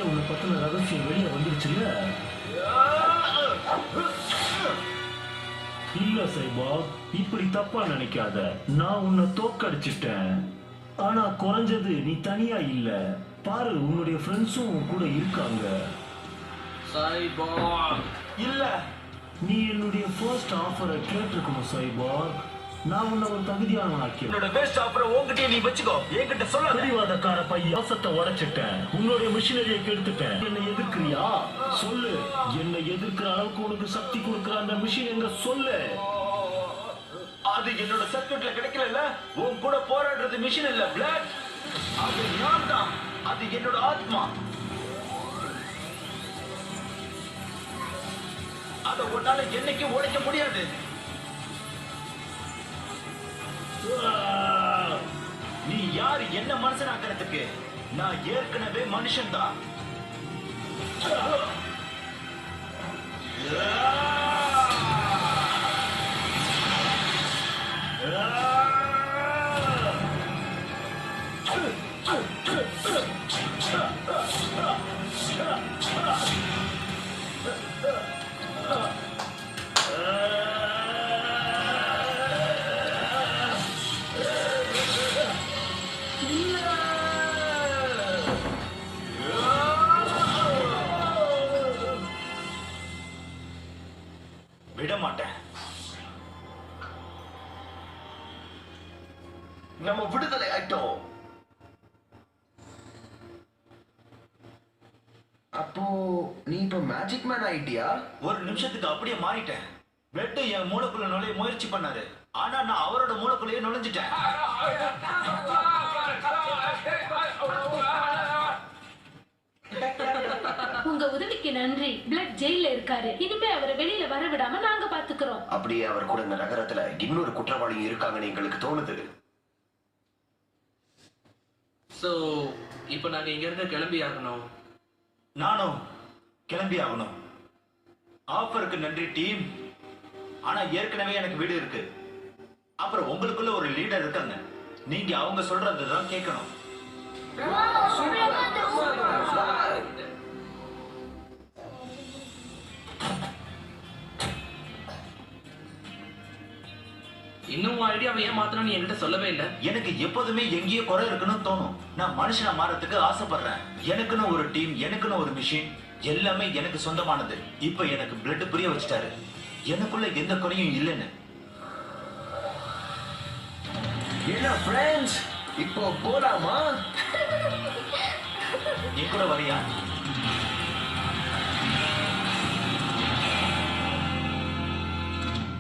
உன்னை பத்தின ரகசியம் வெளியே வந்துருச்சுல்ல? இல்ல சைபாக், இப்படி தப்பா நினைக்காத. நான் உன்னை தோக்கடிச்சிட்டேன். ஆனா குறைஞ்சது நீ தனியா இல்ல. பாரு, உன்னுடைய ஃப்ரெண்ட்ஸும் உன் கூட இருக்காங்க. சைபாக் இல்ல, நீ என்னுடைய ஃபர்ஸ்ட் ஆஃபரை கேட்டிருக்கணும் சைபாக். நான் உன்னை ஒரு தகுதியானவனாக்கி என்னோட பெஸ்ட் ஆஃபரை உன்கிட்டயே நீ வச்சுக்கோ, என்கிட்ட சொல்ல. பிடிவாதக்கார பையன், அவசத்தை உடைச்சிட்டேன். உன்னுடைய மிஷினரியை கெடுத்துட்டேன். என்னை எதிர்க்கிறியா? சொல்லு. என்னை எதிர்க்கிற அளவுக்கு உனக்கு சக்தி கொடுக்கிற அந்த மிஷின் எங்க சொல்லு. அது என்னோட சர்க்கியூட்ல கிடைக்கல. உன் கூட போராடுறது மிஷின் இல்ல பிளாக், அது நான் தான். அது என்னோட ஆத்மா. அத உன்னால என்னைக்கு உடைக்க முடியாது. நீ யார் என்ன மனுஷனாக்கிறதுக்கு? நான் ஏற்கனவே மனுஷன் தான். விட மாட்டேன். நம்ம விடுதலை ஆயிட்டோம். அப்போ நீ இப்ப மேஜிக் மேன் ஆயிட்டியா? ஒரு நிமிஷத்துக்கு அப்படியே மாறிட்டேன். பிளட் என் மூளைக்குள்ள நுழைய முயற்சி பண்ணாரு, ஆனா நான் அவரோட மூளைக்குள்ளேயே நுழைஞ்சிட்டேன். உங்க உதவிக்கு நன்றி. பிளட் ஜெயில இருக்காரு. இனிமே அவரை வெளியில வர விடாம நாங்க பாத்துக்கிறோம். அப்படியே அவர் கூட இந்த நகரத்துல இன்னொரு குற்றவாளி இருக்காங்கன்னு எங்களுக்கு தோணுது. சோ இப்போ நாங்க இங்க இருந்து கிளம்பி ஆகணும். நானும் கிளம்பி ஆகணும். ஆஃபருக்கு நன்றி டீம், ஆனா ஏற்கனவே எனக்கு வீடு இருக்கு. அப்புறம் உங்களுக்குள்ள ஒரு லீடர் இருக்காங்க. நீங்க அவங்க சொல்றதுதான் கேட்கணும். இன்னும் ஐடியாவை ஏன் மாத்தணும் நீ என்கிட்ட சொல்லவே இல்லை. எனக்கு எப்போதுமே எங்கேயோ குறை இருக்குன்னு தோணும். நான் மனுஷனா மாறதுக்கு ஆசைப்படுறேன். எனக்குன்னு ஒரு டீம், எனக்குன்னு ஒரு மிஷின், எல்லாமே எனக்கு சொந்தமானது. இப்ப எனக்கு பிளட் புரிய வச்சுட்டாரு எனக்குள்ள எந்த குறையும் இல்லைன்னு. என்ன ஃப்ரெண்ட்ஸ், இப்போ போலாமா? என் கூட வரியா?